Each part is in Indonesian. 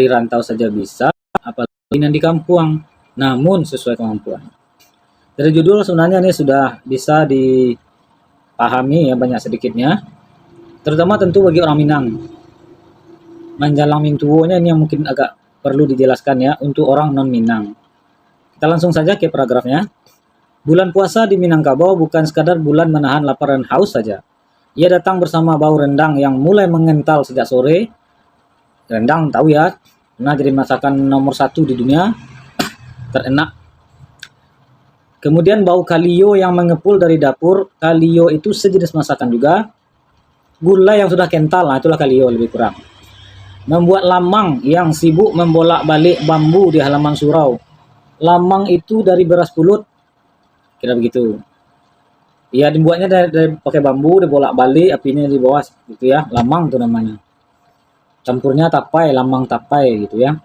di rantau saja bisa, apalagi yang di kampung, namun sesuai kemampuan. Dari judul sebenarnya ini sudah bisa dipahami ya banyak sedikitnya, terutama tentu bagi orang Minang. Manjalang Mintuonya ini yang mungkin agak perlu dijelaskan ya untuk orang non-Minang. Kita langsung saja ke paragrafnya. Bulan puasa di Minangkabau bukan sekadar bulan menahan lapar dan haus saja. Ia datang bersama bau rendang yang mulai mengental sejak sore. Rendang tahu ya, pernah jadi masakan nomor 1 di dunia, terenak. Kemudian bau kalio yang mengepul dari dapur. Kalio itu sejenis masakan juga. Gula yang sudah kental, nah itulah kalio lebih kurang. Membuat lamang yang sibuk membolak-balik bambu di halaman surau. Lamang itu dari beras pulut, kira begitu. Ya dibuatnya dari pakai bambu, dibolak-balik, apinya di bawah gitu ya. Lamang itu namanya. Campurnya tapai, lamang tapai gitu ya.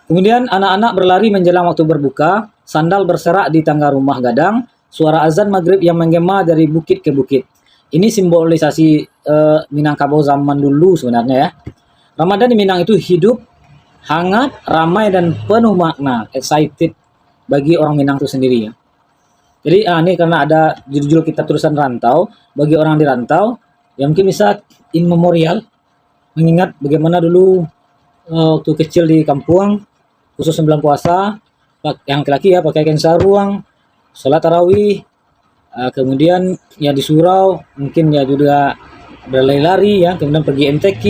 Kemudian anak-anak berlari menjelang waktu berbuka, sandal berserak di tangga rumah gadang, suara azan maghrib yang menggema dari bukit ke bukit. Ini simbolisasi Minangkabau zaman dulu sebenarnya ya. Ramadan di Minang itu hidup, hangat, ramai dan penuh makna, excited bagi orang Minang itu sendiri ya. Jadi ini karena ada judul kita tulisan rantau, bagi orang di rantau, ya mungkin bisa in memorial, mengingat bagaimana dulu waktu kecil di kampung, khusus 9 puasa, yang laki-laki ya pakai kain sarung, sholat tarawih, kemudian ya di surau, mungkin ya juga berlari-lari ya, kemudian pergi MTQ,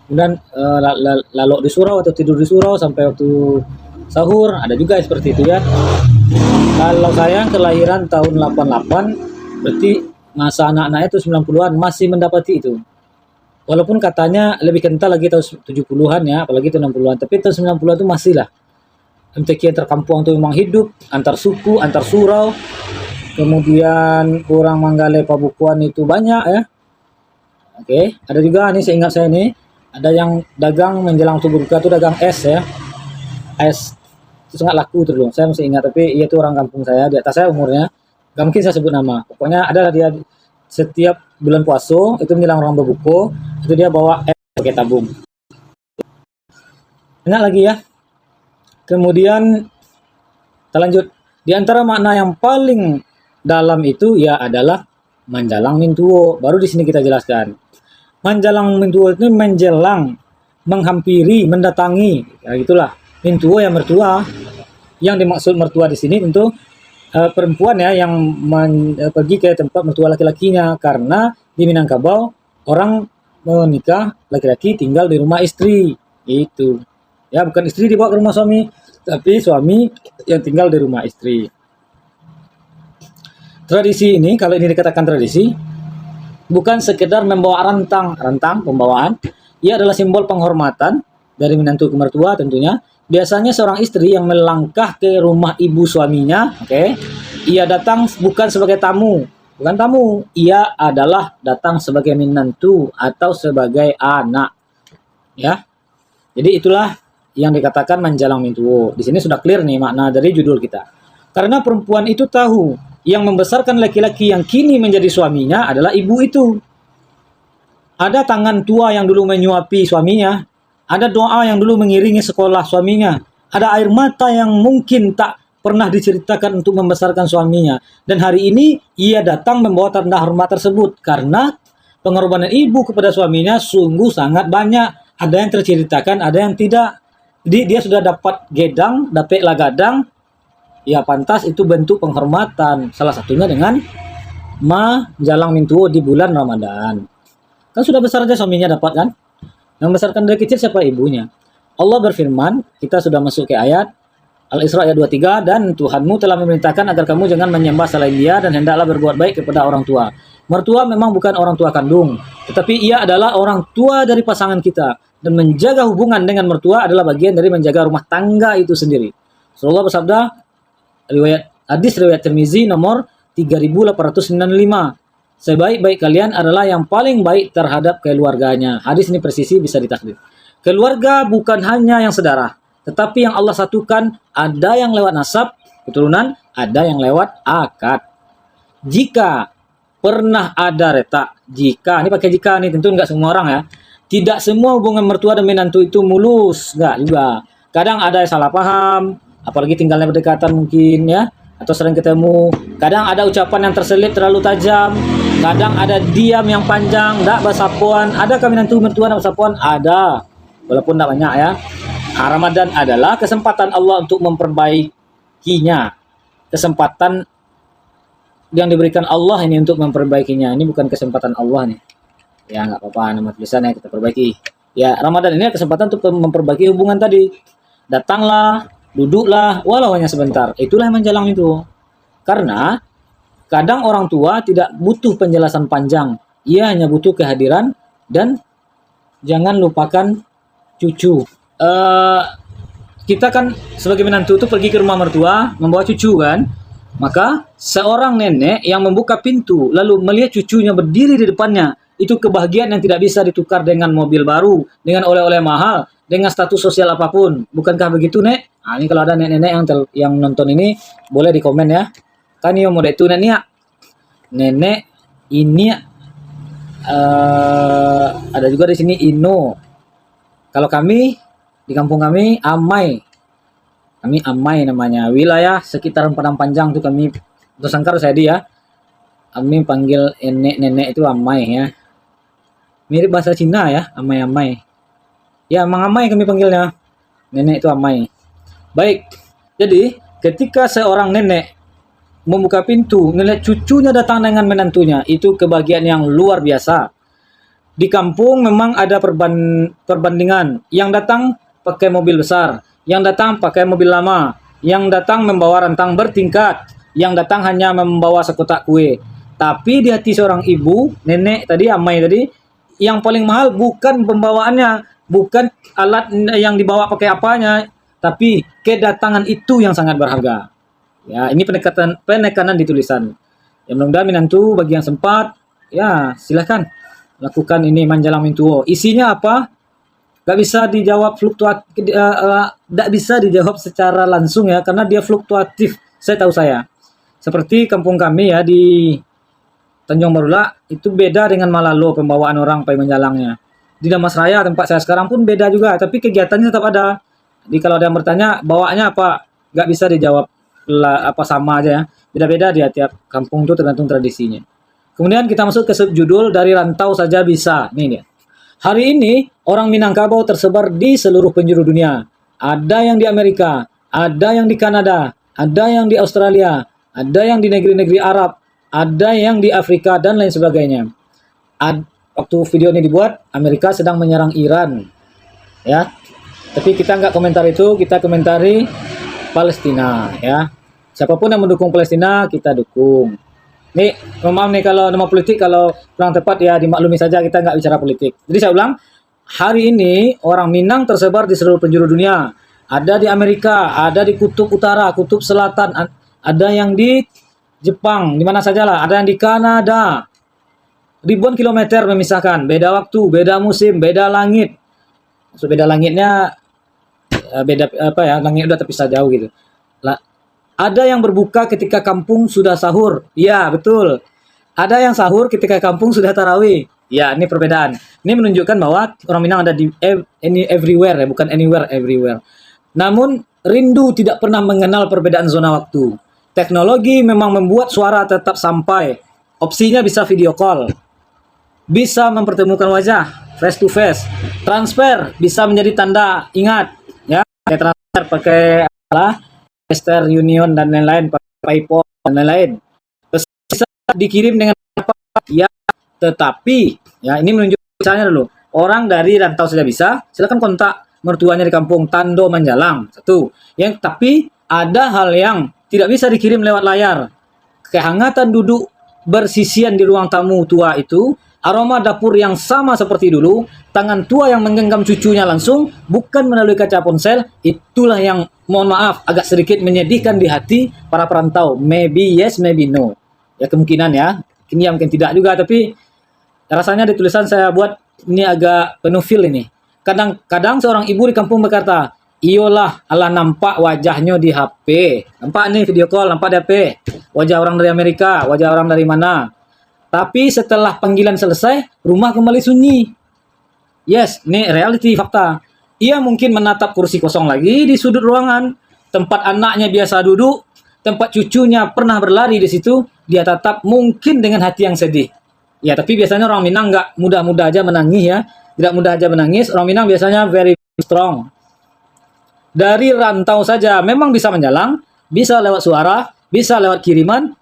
kemudian lalok di surau atau tidur di surau sampai waktu sahur, ada juga seperti itu ya. Kalau saya kelahiran tahun 88, berarti masa anak-anaknya itu 90-an masih mendapati itu. Walaupun katanya lebih kental lagi tahun 70-an ya, apalagi tahun 60-an, tapi tahun 90-an itu masih lah. MTQ antar kampung itu memang hidup, antar suku, antar surau. Kemudian orang Manggale Pabukuan itu banyak ya. Oke, ada juga nih seingat saya nih, ada yang dagang menjelang waktu berbuka itu dagang es ya. Es itu sangat laku itu dulu. Saya masih ingat, tapi ia itu orang kampung saya, di atas saya umurnya. Gak mungkin saya sebut nama. Pokoknya ada dia setiap bulan puasa itu menjelang orang berbuka, itu dia bawa es pakai tabung. Banyak lagi ya. Kemudian kita lanjut. Di antara makna yang paling dalam itu ya adalah Manjalang Mintuo. Baru di sini kita jelaskan. Manjalang Mintuo itu menjelang, menghampiri, mendatangi. Ya gitulah. Mintuo yang mertua. Yang dimaksud mertua di sini tentu perempuan ya yang pergi ke tempat mertua laki-lakinya, karena di Minangkabau orang menikah laki-laki tinggal di rumah istri. Itu. Ya bukan istri dibawa ke rumah suami, tapi suami yang tinggal di rumah istri. Tradisi ini, kalau ini dikatakan tradisi, bukan sekedar membawa rantang pembawaan. Ia adalah simbol penghormatan dari menantu ke mertua tentunya. Biasanya seorang istri yang melangkah ke rumah ibu suaminya, ia datang bukan sebagai tamu, bukan tamu. Ia adalah datang sebagai menantu atau sebagai anak. Ya. Jadi itulah yang dikatakan Manjalang Mintuo. Di sini sudah clear nih makna dari judul kita. Karena perempuan itu tahu yang membesarkan laki-laki yang kini menjadi suaminya adalah ibu itu. Ada tangan tua yang dulu menyuapi suaminya, ada doa yang dulu mengiringi sekolah suaminya, ada air mata yang mungkin tak pernah diceritakan untuk membesarkan suaminya. Dan hari ini ia datang membawa tanda hormat tersebut karena pengorbanan ibu kepada suaminya sungguh sangat banyak. Ada yang terceritakan, ada yang tidak. Jadi dia sudah dapat gedang, dapat lagadang, ya pantas itu bentuk penghormatan. Salah satunya dengan Manjalang Mintuo di bulan Ramadan. Kan sudah besar aja suaminya dapat kan? Yang membesarkan dari kecil siapa? Ibunya. Allah berfirman, kita sudah masuk ke ayat Al-Isra ayat 23, dan Tuhanmu telah memerintahkan agar kamu jangan menyembah selain Dia dan hendaklah berbuat baik kepada orang tua. Mertua memang bukan orang tua kandung, tetapi ia adalah orang tua dari pasangan kita. Dan menjaga hubungan dengan mertua adalah bagian dari menjaga rumah tangga itu sendiri. Rasulullah bersabda, hadis riwayat Tirmizi nomor 3895. Sebaik-baik kalian adalah yang paling baik terhadap keluarganya. Hadis ini presisi bisa ditakdir. Keluarga bukan hanya yang saudara, tetapi yang Allah satukan, ada yang lewat nasab, keturunan, ada yang lewat akad. Jika pernah ada retak, jika, ini pakai jika nih, tentu nggak semua orang ya. Tidak semua hubungan mertua dan menantu itu mulus, enggak juga. Kadang ada yang salah paham, apalagi tinggalnya berdekatan mungkin ya, atau sering ketemu. Kadang ada ucapan yang terselip terlalu tajam, kadang ada diam yang panjang, enggak basapuan. Ada kami menantu mertua dan basapuan? Ada. Walaupun enggak banyak ya. Ramadan adalah kesempatan Allah untuk memperbaikinya. Kesempatan yang diberikan Allah ini untuk memperbaikinya. Ini bukan kesempatan Allah nih. Ya nggak apa-apa, nama tulisannya kita perbaiki. Ya Ramadan ini kesempatan untuk memperbaiki hubungan tadi. Datanglah, duduklah, walau hanya sebentar. Itulah yang menjalang itu. Karena kadang orang tua tidak butuh penjelasan panjang. Ia hanya butuh kehadiran dan jangan lupakan cucu. Kita kan sebagai menantu itu pergi ke rumah mertua membawa cucu kan, maka seorang nenek yang membuka pintu lalu melihat cucunya berdiri di depannya, itu kebahagiaan yang tidak bisa ditukar dengan mobil baru, dengan oleh-oleh mahal, dengan status sosial apapun. Bukankah begitu, Nek? Nah, ini kalau ada nenek-nenek yang nonton ini boleh di komen ya. Kan yo mau itu nenek ini ada juga di sini Ino. Kalau kami di kampung kami Amai. Kami Amai namanya. Wilayah sekitar Padang Panjang tuh kami Untuk Sangkar saya dia. Kami panggil nenek itu Amai ya. Mirip bahasa Cina ya, Amai-amai. Ya, emang Amai kami panggilnya. Nenek itu Amai. Baik. Jadi, ketika seorang nenek membuka pintu, ngelihat cucunya datang dengan menantunya, itu kebahagiaan yang luar biasa. Di kampung memang ada perbandingan. Yang datang pakai mobil besar, yang datang pakai mobil lama, yang datang membawa rantang bertingkat, yang datang hanya membawa sekotak kue. Tapi di hati seorang ibu, nenek tadi, Amai tadi, yang paling mahal bukan pembawaannya, bukan alat yang dibawa pakai apanya, tapi kedatangan itu yang sangat berharga. Ya, ini penekanan di tulisan. Ya, mudah-mudahan menantu bagi yang sempat, ya silahkan lakukan ini Manjalang Mintuo. Isinya apa? Gak bisa dijawab gak bisa dijawab secara langsung ya, karena dia fluktuatif. Saya tahu saya. Seperti kampung kami ya di Tanjung Barula itu beda dengan Malalo pembawaan orang pai menjalangnya. Di Damasraya tempat saya sekarang pun beda juga, tapi kegiatannya tetap ada. Jadi kalau ada yang bertanya bawaannya apa, gak bisa dijawab apa sama aja ya. Beda-beda di tiap kampung itu tergantung tradisinya. Kemudian kita masuk ke subjudul dari rantau saja bisa. Nih dia. Hari ini orang Minangkabau tersebar di seluruh penjuru dunia. Ada yang di Amerika, ada yang di Kanada, ada yang di Australia, ada yang di negeri-negeri Arab, ada yang di Afrika dan lain sebagainya. Waktu video ini dibuat, Amerika sedang menyerang Iran, ya. Tapi kita nggak komentar itu, kita komentari Palestina, ya. Siapapun yang mendukung Palestina, kita dukung. Nih, maaf nih kalau nama politik kalau kurang tepat ya dimaklumi saja, kita nggak bicara politik. Jadi saya ulang, hari ini orang Minang tersebar di seluruh penjuru dunia. Ada di Amerika, ada di kutub utara, kutub selatan, ada yang di Jepang, di mana saja lah, ada yang di Kanada. Ribuan kilometer memisahkan, beda waktu, beda musim, beda langit. Maksud beda langitnya beda apa ya, langit udah terpisah jauh gitu. Ada yang berbuka ketika kampung sudah sahur. Ya, betul. Ada yang sahur ketika kampung sudah tarawih. Ya, ini perbedaan. Ini menunjukkan bahwa orang Minang ada di everywhere ya, bukan anywhere, everywhere. Namun rindu tidak pernah mengenal perbedaan zona waktu. Teknologi memang membuat suara tetap sampai. Opsinya bisa video call. Bisa mempertemukan wajah, face to face. Transfer bisa menjadi tanda ingat, ya. Transfer pakai Western Union dan lain-lain, PayPal dan lain-lain. Terus bisa dikirim dengan apa? Ya, tetapi ya ini menunjukkan misalnya dulu. Orang dari rantau saja bisa, silakan kontak mertuanya di kampung Tando Manjalang. Satu. Yang tapi ada hal yang tidak bisa dikirim lewat layar. Kehangatan duduk bersisian di ruang tamu tua itu, aroma dapur yang sama seperti dulu, tangan tua yang menggenggam cucunya langsung, bukan melalui kaca ponsel, itulah yang, mohon maaf, agak sedikit menyedihkan di hati para perantau. Maybe yes, maybe no. Ya kemungkinan ya, ini ya mungkin tidak juga, tapi rasanya di tulisan saya buat ini agak penuh feel ini. Kadang-kadang seorang ibu di kampung berkata, iyalah, Allah nampak wajahnya di HP. Nampak nih video call, nampak di HP. Wajah orang dari Amerika, wajah orang dari mana. Tapi setelah panggilan selesai, rumah kembali sunyi. Yes, ini reality fakta. Ia mungkin menatap kursi kosong lagi di sudut ruangan, tempat anaknya biasa duduk, tempat cucunya pernah berlari di situ, dia tatap mungkin dengan hati yang sedih. Ya, tapi biasanya orang Minang nggak mudah-mudah aja menangis ya. Tidak mudah aja menangis. Orang Minang biasanya very strong. Dari rantau saja memang bisa menjalang, bisa lewat suara, bisa lewat kiriman,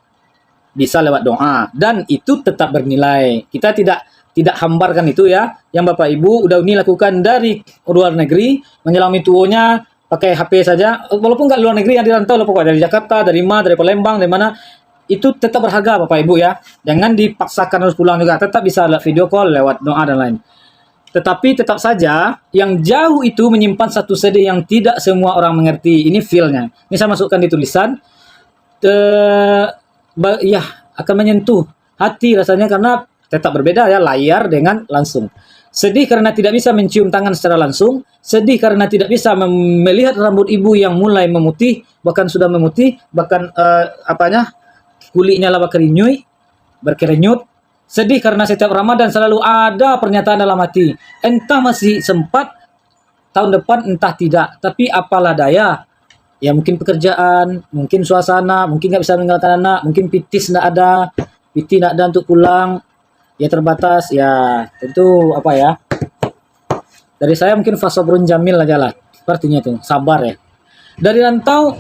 bisa lewat doa, dan itu tetap bernilai. Kita tidak hambarkan itu ya. Yang Bapak Ibu udah ini lakukan dari luar negeri, menyelami tuonya pakai HP saja, walaupun nggak luar negeri, yang dirantau lah pokoknya dari Jakarta, dari Palembang, dari mana, itu tetap berharga Bapak Ibu ya. Jangan dipaksakan harus pulang juga, tetap bisa lewat video call, lewat doa dan lain. Tetapi tetap saja yang jauh itu menyimpan satu sedih yang tidak semua orang mengerti. Ini feel-nya. Ini saya masukkan di tulisan. Ya, akan menyentuh hati rasanya karena tetap berbeda ya, layar dengan langsung. Sedih karena tidak bisa mencium tangan secara langsung. Sedih karena tidak bisa melihat rambut ibu yang mulai memutih, bahkan sudah memutih, bahkan kulitnya laba kerinyui, berkerenyut. Sedih karena setiap Ramadan selalu ada pernyataan dalam hati, entah masih sempat tahun depan, entah tidak. Tapi apalah daya. Ya mungkin pekerjaan, mungkin suasana, mungkin nggak bisa meninggalkan anak, mungkin pitis nggak ada, piti nggak ada untuk pulang. Ya terbatas, ya tentu apa ya. Dari saya mungkin fasobrun jamil aja lah. Artinya itu, sabar ya. Dari rantau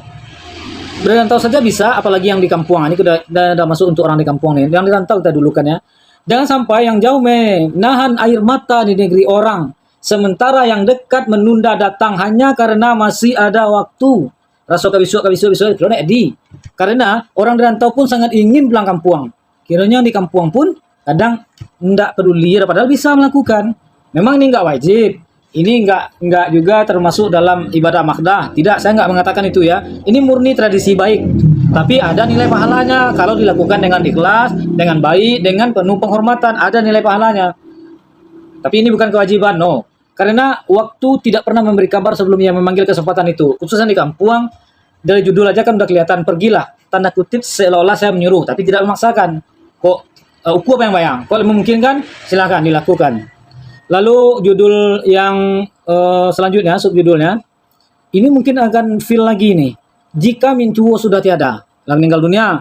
saja bisa, apalagi yang di kampung. Ini udah masuk untuk orang di kampung nih. Yang di rantau kita dulu kan ya. Jangan sampai yang jauh menahan air mata di negeri orang, sementara yang dekat menunda datang hanya karena masih ada waktu. Rasa kabisuk, karena orang di rantau pun sangat ingin pulang kampung. Kiranya di kampung pun kadang tidak peduli, padahal bisa melakukan. Memang ini nggak wajib. Ini nggak juga termasuk dalam ibadah makdah. Tidak, saya nggak mengatakan itu ya. Ini murni tradisi baik. Tapi ada nilai pahalanya kalau dilakukan dengan ikhlas, dengan baik, dengan penuh penghormatan, ada nilai pahalanya. Tapi ini bukan kewajiban, no. Karena waktu tidak pernah memberi kabar sebelum ia memanggil kesempatan itu. Khususnya di kampung, dari judul aja kan udah kelihatan, pergilah. Tanda kutip seolah-olah saya menyuruh, tapi tidak memaksakan. Kok uku apa yang bayang? Kalau memungkinkan, silakan dilakukan. Lalu judul yang selanjutnya, subjudulnya, ini mungkin akan feel lagi nih. Jika mintuo sudah tiada, meninggal dunia,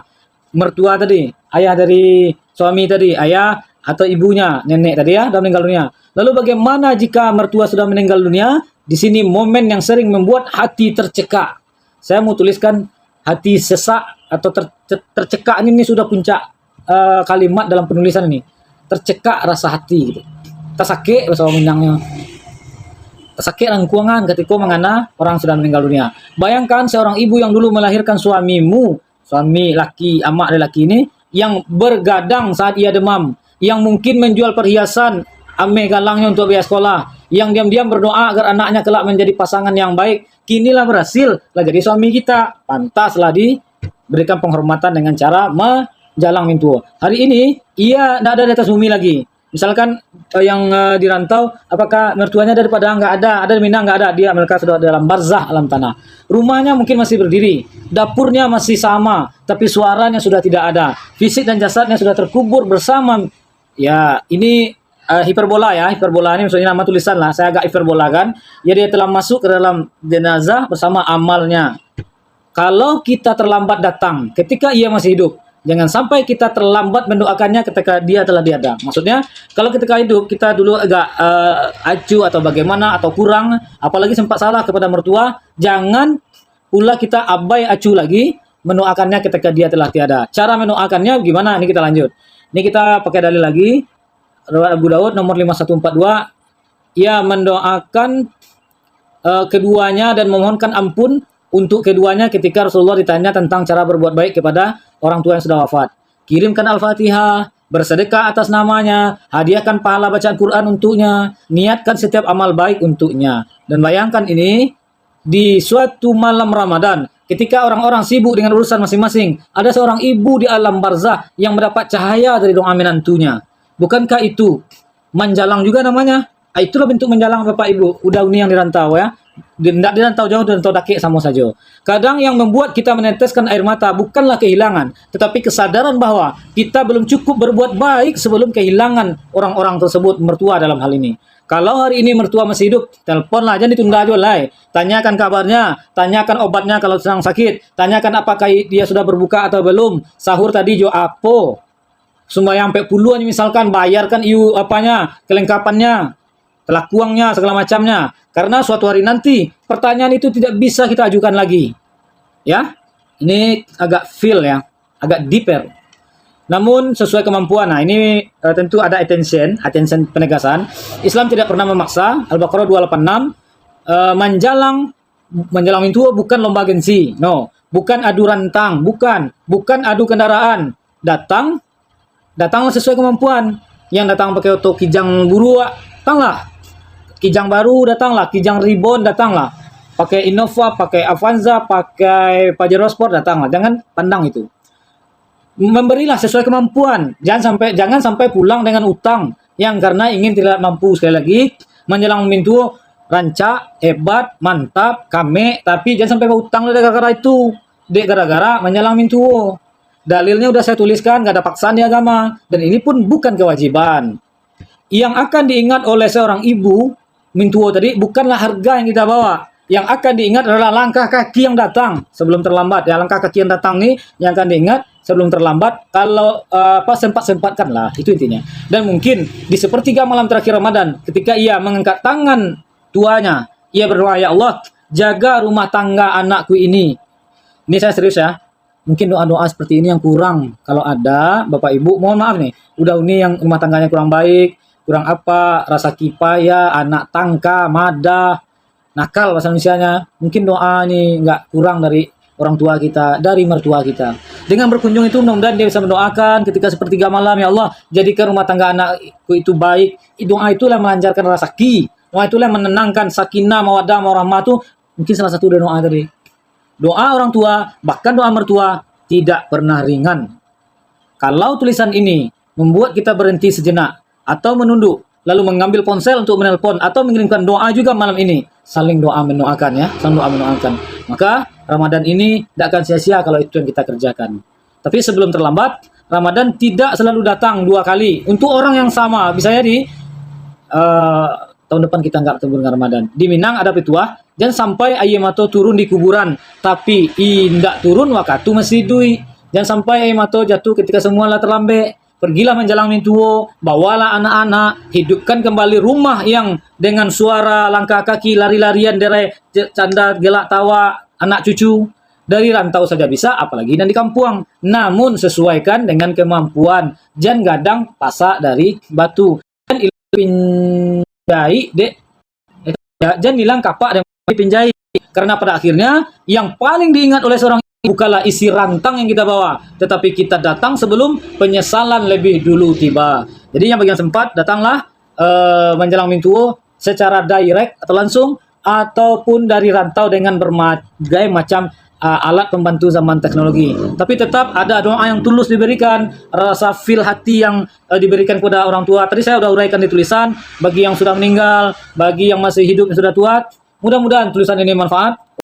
mertua tadi, ayah dari suami tadi, ayah atau ibunya, nenek tadi ya, sudah meninggal dunia. Lalu bagaimana jika mertua sudah meninggal dunia? Di sini momen yang sering membuat hati tercekak. Saya mau tuliskan hati sesak atau tercekak ini sudah puncak kalimat dalam penulisan ini. Tercekak rasa hati gitu. Tasake bahasa Minangnya. Sakit rangkuangan ketika mengana orang sudah meninggal dunia. Bayangkan seorang ibu yang dulu melahirkan suamimu, suami laki, amak lelaki ini, yang bergadang saat ia demam, yang mungkin menjual perhiasan, ame galangnya untuk biaya sekolah, yang diam-diam berdoa agar anaknya kelak menjadi pasangan yang baik, kinilah berhasil lah jadi suami kita. Pantaslah diberikan penghormatan dengan cara menjalang mintuo. Hari ini, ia tidak ada di atas bumi lagi. Misalkan yang dirantau, apakah mertuanya daripada nggak ada di Minang nggak ada, dia mereka sudah dalam barzah alam tanah. Rumahnya mungkin masih berdiri, dapurnya masih sama, tapi suaranya sudah tidak ada. Fisik dan jasadnya sudah terkubur bersama. Ya ini hiperbola ya, hiperbola ini maksudnya nama tulisan lah, saya agak hiperbolakan. Ya dia telah masuk ke dalam jenazah bersama amalnya. Kalau kita terlambat datang ketika ia masih hidup, jangan sampai kita terlambat mendoakannya ketika dia telah tiada. Maksudnya, kalau ketika hidup kita dulu agak acuh atau bagaimana atau kurang, apalagi sempat salah kepada mertua, jangan pula kita abai acuh lagi mendoakannya ketika dia telah tiada. Cara mendoakannya gimana? Ini kita lanjut. Ini kita pakai dalil lagi. Abu Daud nomor 5142. Ia mendoakan keduanya dan memohonkan ampun untuk keduanya ketika Rasulullah ditanya tentang cara berbuat baik kepada orang tua yang sudah wafat. Kirimkan Al-Fatihah, bersedekah atas namanya, hadiahkan pahala bacaan Quran untuknya, niatkan setiap amal baik untuknya. Dan bayangkan ini di suatu malam Ramadan, ketika orang-orang sibuk dengan urusan masing-masing, ada seorang ibu di alam barzah yang mendapat cahaya dari doa menantunya. Bukankah itu menjalang juga namanya? Itulah bentuk menjalang Bapak Ibu. Udah ini yang dirantau ya. Tidak dirantau jauh dan rantau dakik sama saja. Kadang yang membuat kita meneteskan air mata bukanlah kehilangan, tetapi kesadaran bahwa kita belum cukup berbuat baik sebelum kehilangan orang-orang tersebut, mertua dalam hal ini. Kalau hari ini mertua masih hidup, teleponlah, jangan ditunda aja lah. Tanyakan kabarnya, tanyakan obatnya kalau sedang sakit, tanyakan apakah dia sudah berbuka atau belum, sahur tadi jo apa, sembahyang sampai puluhan misalkan, bayarkan iu apanya, kelengkapannya, kelakuannya, segala macamnya. Karena suatu hari nanti pertanyaan itu tidak bisa kita ajukan lagi. Ya, ini agak feel ya, agak deeper. Namun sesuai kemampuan. Nah, ini tentu ada attention penegasan. Islam tidak pernah memaksa. Al-Baqarah 286 menjalang itu bukan lomba gengsi. No, bukan adu rantang, bukan adu kendaraan. Datanglah sesuai kemampuan. Yang datang pakai auto kijang buru, datanglah. Kijang baru datanglah, kijang Ribbon datanglah. Pakai Innova, pakai Avanza, pakai Pajero Sport datanglah. Jangan pandang itu. Memberilah sesuai kemampuan. Jangan sampai pulang dengan utang yang karena ingin tidak mampu. Sekali lagi, menjelang pintu rancak, hebat, mantap, kame, tapi jangan sampai utang gara-gara itu. Gara-gara menjelang pintu. Dalilnya udah saya tuliskan, gak ada paksaan di agama, dan ini pun bukan kewajiban. Yang akan diingat oleh seorang ibu mintuo tadi bukanlah harga yang kita bawa. Yang akan diingat adalah langkah kaki yang datang sebelum terlambat. Ya, langkah kaki yang datang nih yang akan diingat sebelum terlambat. Kalau sempat-sempatkan lah, itu intinya. Dan mungkin di sepertiga malam terakhir Ramadan, ketika ia mengangkat tangan tuanya, ia berdoa, ya Allah, jaga rumah tangga anakku ini. Ini saya serius ya. Mungkin doa-doa seperti ini yang kurang. Kalau ada, Bapak Ibu, mohon maaf nih. Udah ini yang rumah tangganya kurang baik, kurang apa, rasa kipaya, anak tangka, madah, nakal bahasa Indonesianya. Mungkin doa ini nggak kurang dari orang tua kita, dari mertua kita. Dengan berkunjung itu mudah-mudahan dia bisa mendoakan ketika sepertiga malam, ya Allah, jadikan rumah tangga anakku itu baik. Doa itulah melancarkan rezeki. Doa itulah menenangkan sakinah, mawaddah, warahmah itu. Mungkin salah satu doa tadi. Doa orang tua, bahkan doa mertua, tidak pernah ringan. Kalau tulisan ini membuat kita berhenti sejenak, atau menunduk, lalu mengambil ponsel untuk menelpon, atau mengirimkan doa juga malam ini, saling doa mendoakan ya, saling doa mendoakan. Maka Ramadan ini tidak akan sia-sia kalau itu yang kita kerjakan. Tapi sebelum terlambat, Ramadan tidak selalu datang 2 kali. Untuk orang yang sama, bisa jadi tahun depan kita nggak ketemu dengan Ramadan. Di Minang ada petuah, jangan sampai ayemato turun di kuburan, tapi indak turun wakatu masih dui. Jangan sampai ayemato jatuh ketika semua lah terlambat. Pergilah menjalang mintuo, bawalah anak-anak, hidupkan kembali rumah yang dengan suara langkah kaki, lari-larian, derai, canda, gelak, tawa, anak cucu. Dari rantau saja bisa, apalagi dan di kampung. Namun sesuaikan dengan kemampuan. Jangan gadang pasak dari batu. Dan pinjai, dek. Jangan bilang kapak dan pinjai. Karena pada akhirnya, yang paling diingat oleh seorang bukanlah isi rantang yang kita bawa, tetapi kita datang sebelum penyesalan lebih dulu tiba. Jadi yang bagian sempat, datanglah menjelang mintuo secara direct atau langsung, ataupun dari rantau dengan berbagai macam alat pembantu zaman teknologi. Tapi tetap ada doa yang tulus diberikan, rasa feel hati yang diberikan kepada orang tua. Tadi saya sudah uraikan di tulisan, bagi yang sudah meninggal, bagi yang masih hidup yang sudah tua. Mudah-mudahan tulisan ini manfaat.